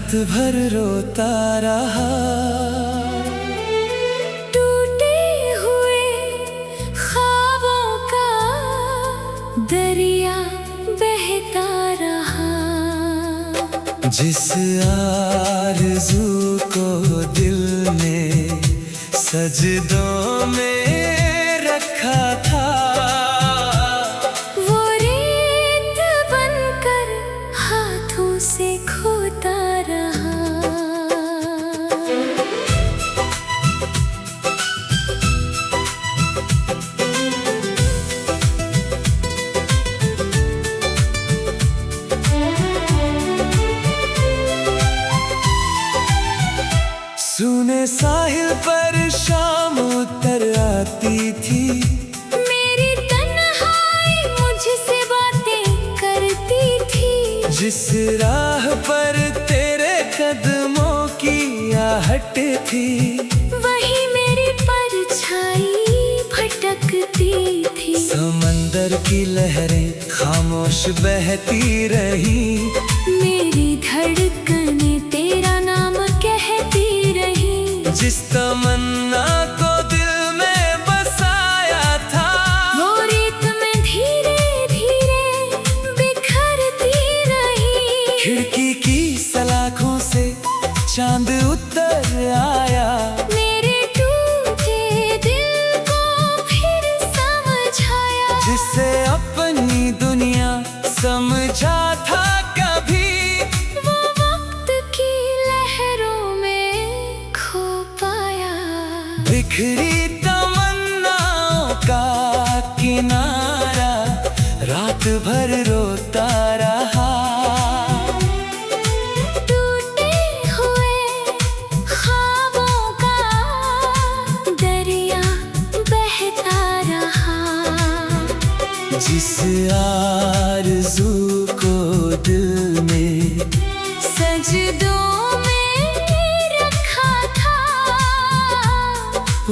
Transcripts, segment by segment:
रात भर रोता रहा, टूटे हुए ख्वाबों का दरिया बहता रहा। जिस आरज़ू को दिल ने सजदों में रखा था, वो रेत बनकर हाथों से खोता रहा। सुने साहिल पर शाम उतर आती थी, मेरी तन्हाई मुझसे बातें करती थी। जिस राह पर तेरे कदमों की आहट थी, वही मेरी परछाई भटकती थी। समंदर की लहरें खामोश बहती रही, मेरी धड़कनें तेरा नाम कहती रही। जिस तमन्ना को दिल में बसाया था, वो रेत में धीरे धीरे बिखरती रही। खिड़की की सलाखों से चांद उतर आया, मेरे टूटे दिल को फिर समझाया। जिसे अपनी दुनिया समझा था कभी, वो वक्त की लहरों में खो पाया। बिखरी तमन्नाओं का किनारा रात भर रोता रहा। टूटे हुए ख्वाबों का दरिया बहता रहा। जिस आरज़ू को दिल में सजदों में रखा था,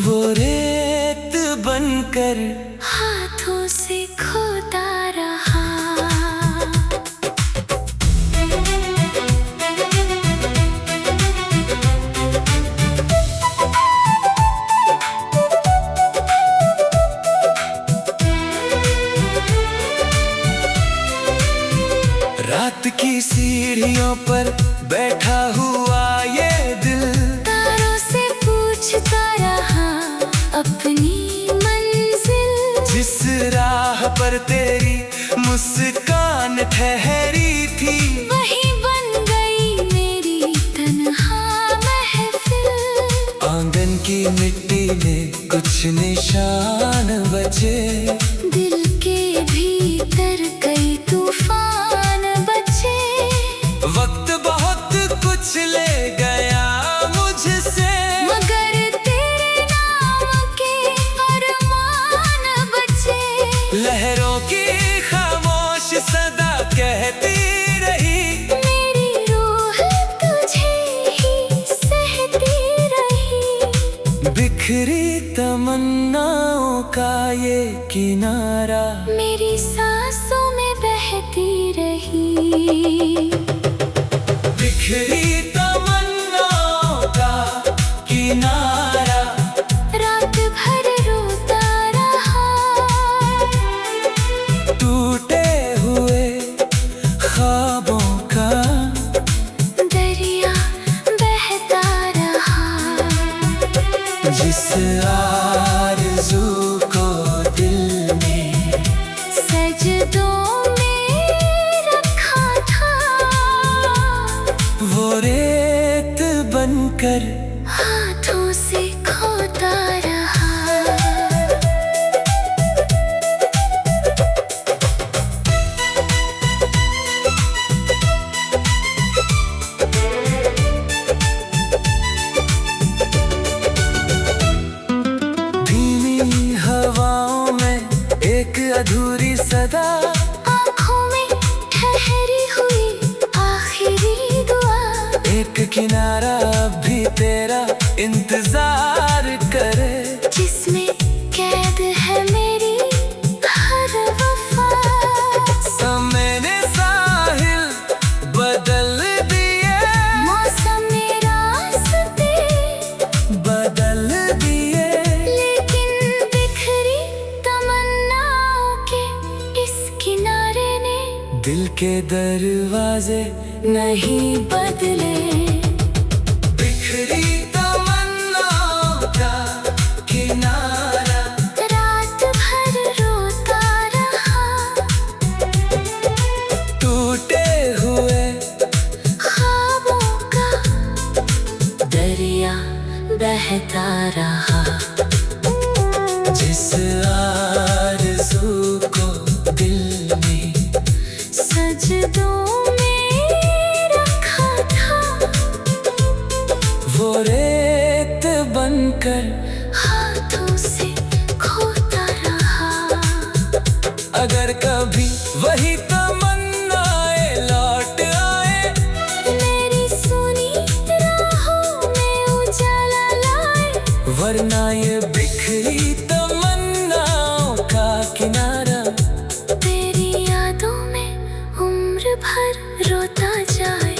वो रेत बनकर हाथों से खोता रहा। रात की सीढ़ियों पर बैठा हुआ ये दिल, तारों से पूछता रहा अपनी मंजिल। जिस राह पर तेरी मुस्कान ठहरी थी, वही बन गई मेरी तन्हा महफिल। आंगन की मिट्टी में कुछ निशान बचे, दिल के भीतर कई तूफान बचे। वक्त बहुत कुछ ले गया मुझसे, मगर तेरे नाम के अरमान बचे। लहरों की खामोश सदा कहती रही, मेरी रूह तुझे ही सहती रही। बिखरी तमन्नाओं का ये किनारा मेरी सांसों में बहती रही। बिखरी तमन्नाओं का किनारा रात भर रोता रहा। टूटे हुए ख्वाबों का दरिया बहता रहा। जिस आरज़ू को दिल में सजदों में रखा था, वो रेत बनकर हाथों से खोता रहा। धीमी हवाओं में एक अधूरी सदा, आँखों में ठहरी हुई आखिरी दुआ। एक किनारा अब भी तेरा इंतजार करे, जिसमें कैद है मेरी हर वफा। समय ने साहिल बदल दिए, दरवाजे नहीं बदले। बिखरी तमन्नाओं का किनारा, रात भर रोता रहा, टूटे हुए ख्वाबों का दरिया बहता रहा। जिस आरज़ू को दिल में सजदों में रखा था, वो रेत बनकर हाथों से खोता रहा। अगर कभी वही तमन्नाएं लौट आए, मेरी सुनी राहों में उजाला लाए। वरना ये बिखरी तमन्नाओं का किनारा तेरी यादों में उम्र भर रोता जाए।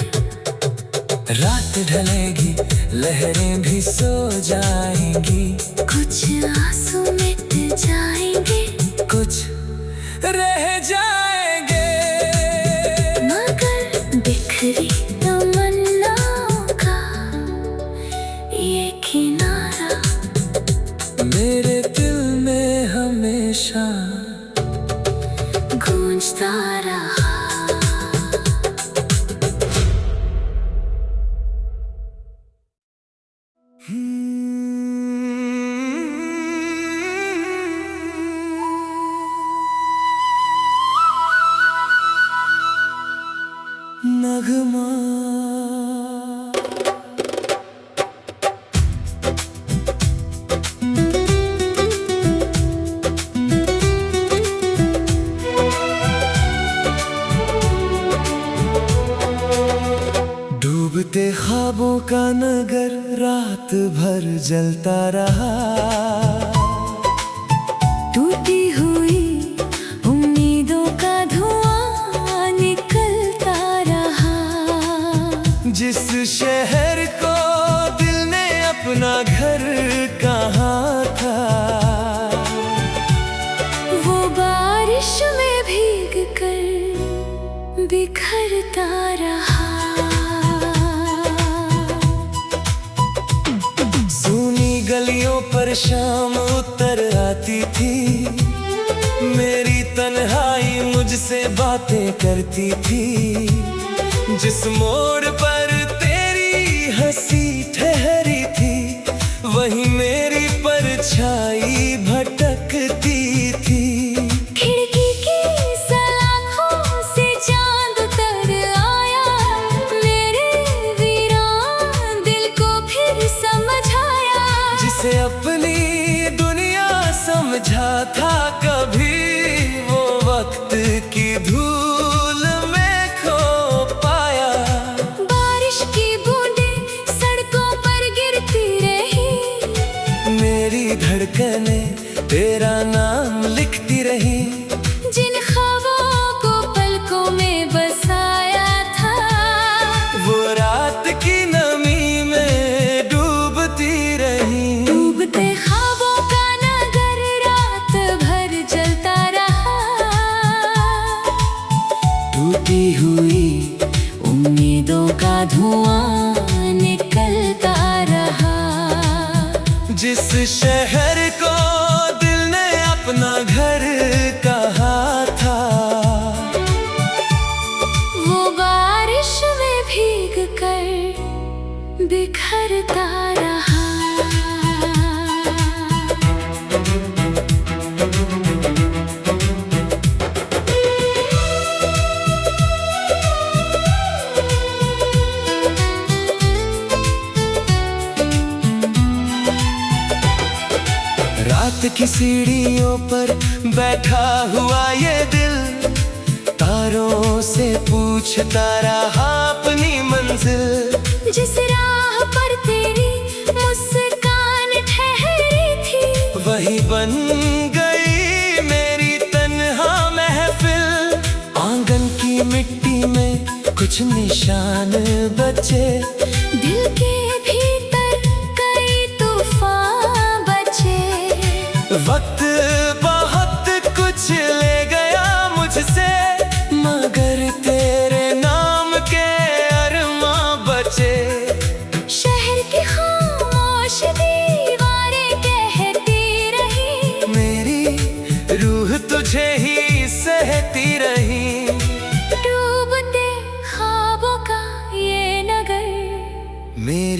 रात ढलेगी, लहरें भी सो जाएंगी, कुछ आंसू मिट जाएंगे, कुछ रह जाएंगे। मगर बिखरी तमन्नाओं का ये किनारा मेरे दिल में हमेशा गूंजता रहा। नगमा डूबते ख्वाबों का नगर रात भर जलता रहा, टूटी हुई उम्मीदों का धुआं निकलता रहा। जिस शहर को दिल ने अपना घर कहा था, वो बारिश में भीग कर बिखरता रहा। सूनी गलियों पर शाम उतर आती थी, मेरी तन्हाई मुझसे बातें करती थी। जिस मोड़ पर तेरी हंसी ठहरी थी, वहीं मेरी परछाई भटकती थी। खिड़की की सलाखों से चांद उतर आया, मेरे वीरान दिल को फिर समझाया। जिसे अपनी दुनिया समझा था कभी, वो वक्त की धूल में खो पाया। बारिश की बूंदें सड़कों पर गिरती रही, मेरी धड़कने तेरा नाम लिखती रही। जिन ख्वाबों को पलकों में बसाया था, वो रात की नमी में डूबती रही। डूबते ख्वाबों का नगर रात भर जलता रहा, टूटी हुई उम्मीदों का धुआं निकलता रहा। जिस शहर को दिल ने अपना घर कहा था, वो बारिश में भीग कर बिखरता रहा। रात की सीढ़ियों पर बैठा हुआ ये दिल, तारों से पूछता रहा अपनी मंजिल। जिस राह पर तेरी मुस्कान ठहरी थी, वही बन गई मेरी तन्हा महफिल। आंगन की मिट्टी में कुछ निशान बचे, दिल के भीतर कई तूफान बचे। वक्त बहुत कुछ ले गया मुझसे, मगर तेरे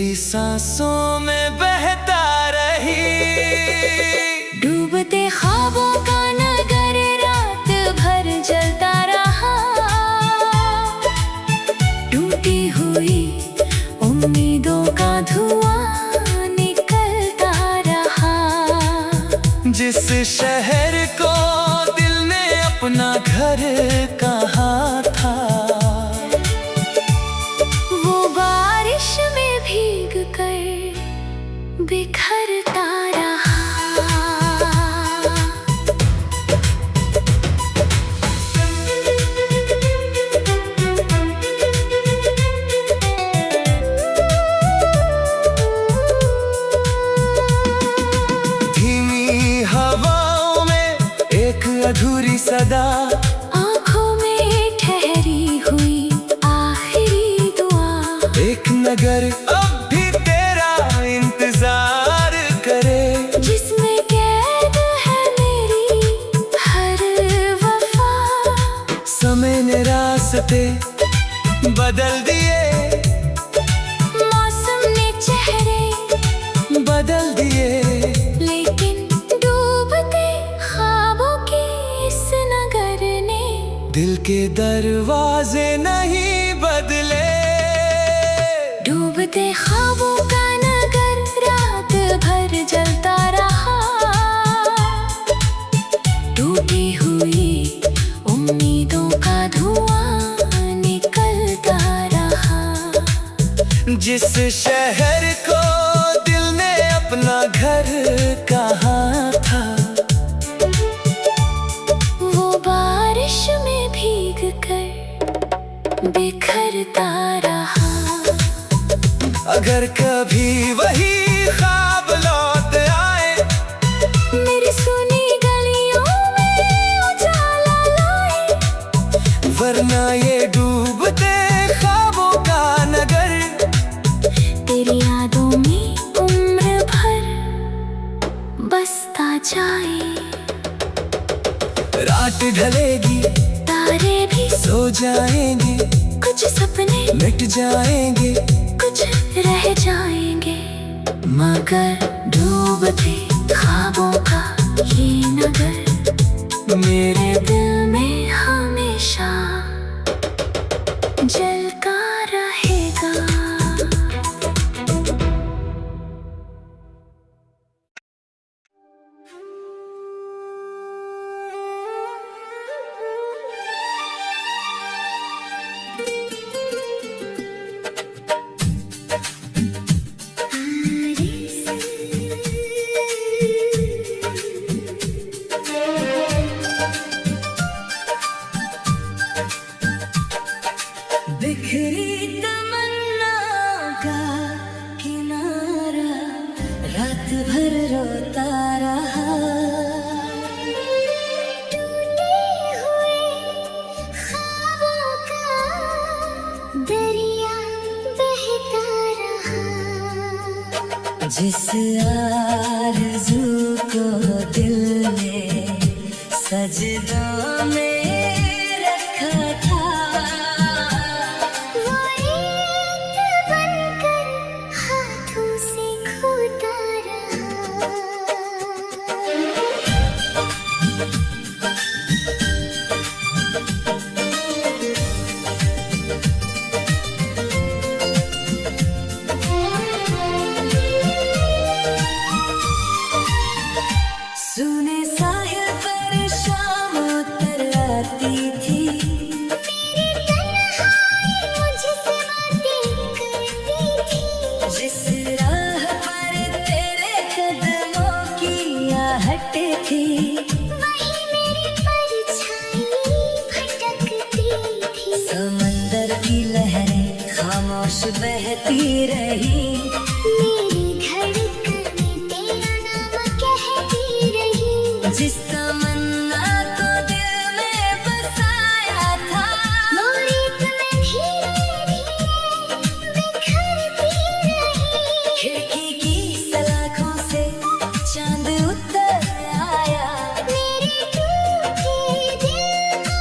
तेरी सांसों में बहता रही। डूबते ख्वाबों का नगर रात भर जलता रहा, टूटी हुई उम्मीदों का धुआं निकलता रहा। जिस शहर को दिल ने अपना घर कहा था, वो बारिश में भीग कर बिखरता रहा। धीमी हवाओं में एक अधूरी सदा, आँखों में ठहरी हुई आखिरी दुआ। एक नगर अब भी तेरा इंतजार करे, जिसमें कैद है मेरी हर वफा। समय ने रास्ते बदल दिए, मौसम ने चेहरे बदल दिए, लेकिन डूबते ख्वाबों के इस नगर ने दिल के दरवाजे नहीं बदले। डूबते ख्वाबों का नगर रात भर जलता रहा, टूटी हुई उम्मीदों का धुआं निकलता रहा। जिस शहर को दिल ने अपना घर कहा था, वो बारिश में भीग कर बिखरता रहा। अगर कभी वही ख्वाब लौट आए, मेरी सुनी गलियों में उजाला लाए। वरना ये डूबते ख्वाबों का नगर तेरी यादों में उम्र भर बसता जाए। रात ढलेगी, तारे भी सो जाएंगे, कुछ सपने मिट जाएंगे, कुछ रह जाएंगे, मगर डूबते ख्वाबों का ये नगर मेरे दिल में हमेशा जलता रहेगा। बिखरी तमन्ना का किनारा रात भर रोता रहा। टूटे हुए ख्वाबों का दरिया बहता रहा। जिस आरज़ू को दिल ने सजदों में रखा था, वो रेत बनकर हाथों से खोता रहा। सुने साहिल पर शाम उतर आती थी, मेरी तन्हाई मुझसे बातें करती थी। जिस राह पर तेरे कदमों की आहट थी, वहीं मेरी परछाई भटकती थी। समंदर की लहरें खामोश बहती रही, मेरी धड़कनें तेरा नाम कहती रही। जिस तमन्ना को दिल में बसाया था, वो रेत में धीरे धीरे बिखरती रही। खिड़की की सलाखों से चांद उतर आया, मेरे टूटे दिल को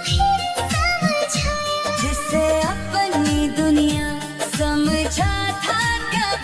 फिर समझाया। जिसे अपनी दुनिया समझा था कब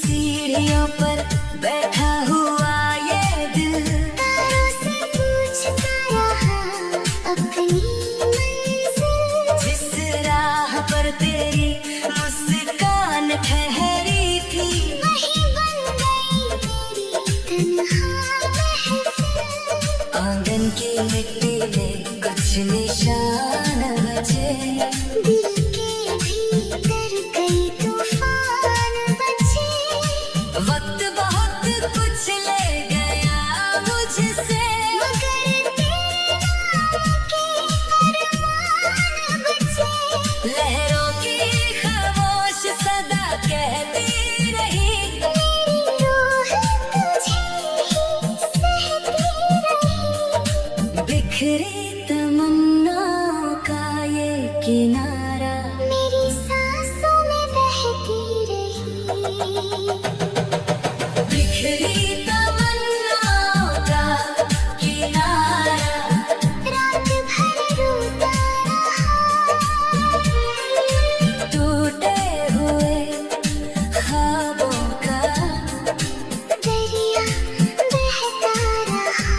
सीढ़ियों पर बैठा हुआ ये दिल तारों से पूछता रहा अपनी मंजिल। जिस राह पर तेरी मुस्कान ठहरी थी वही बन गई मेरी तन्हा महफिल। आंगन की मिट्टी में कुछ निशान बचे, दिल के भीतर कई तूफान बचे। वक्त बहुत कुछ ले गया मुझसे, मगर तेरे नाम के अरमान बचे। लहरों की खामोश सदा कहती रही मेरी रूह तुझे ही सहती रही। बिखरी तमन्नाओं का ये किनारा मेरी सांसों में बहती रही। बिखरी तमन्नाओं का किनारा रात भर रोता रहा। टूटे हुए ख्वाबों का दरिया बहता रहा।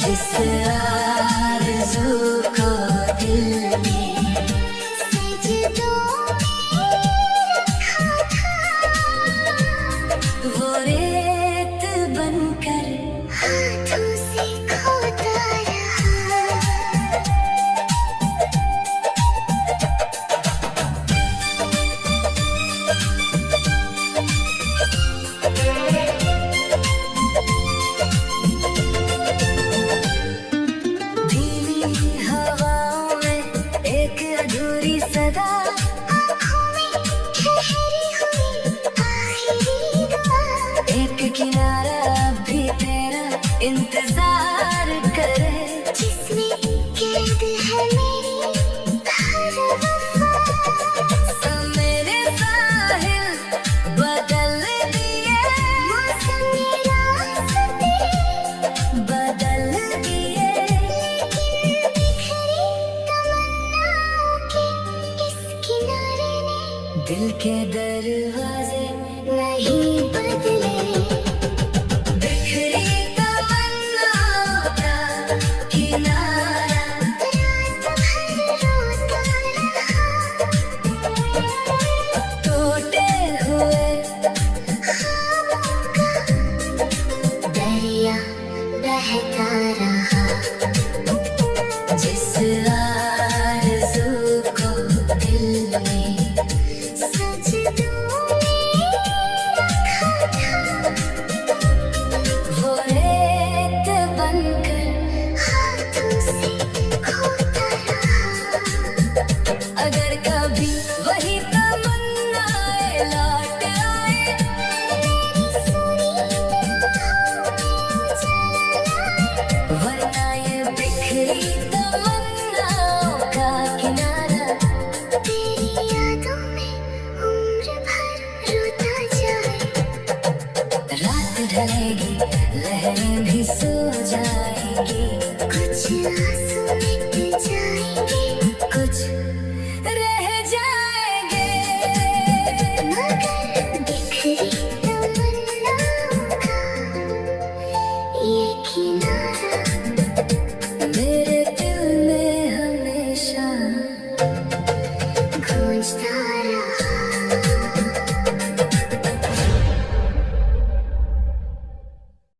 जिस आरज़ू को दिल में सजदों में रखा था, वो रेत बनकर हाथों से खोता रहा। धीमी हवाओं में एक अधूरी सदा, आँखों में ठहरी हुई आखिरी दुआ। एक किनारा अब भी तेरा इंतजार करे, जिसमें कैद है मेरी हर वफा। मेरे साहिल बदल दिए, मौसम रास्ते बदल दिए, लेकिन बिखरी तमन्नाओं के इस किनारे ने दिल के दरवाजे नहीं बदले। बिखरी तमन्नाओं का किनारा रात भर रोता रहा। टूटे हुए ख्वाबों का दरिया बहता रहा। जिस आरज़ू को दिल में सजदों में रखा था, वो रेत बनकर हाथों से खोता रहा। अगर कभी वही तमन्नाएं लौट आए, मेरी सुनी राहों में उजाला लाए। वरना ये बिखरी तमन्नाओं का किनारा तेरी यादों में उम्र भर रोता जाए। रात ढलेगी, लहरें भी सो जाएंगी, कुछ आस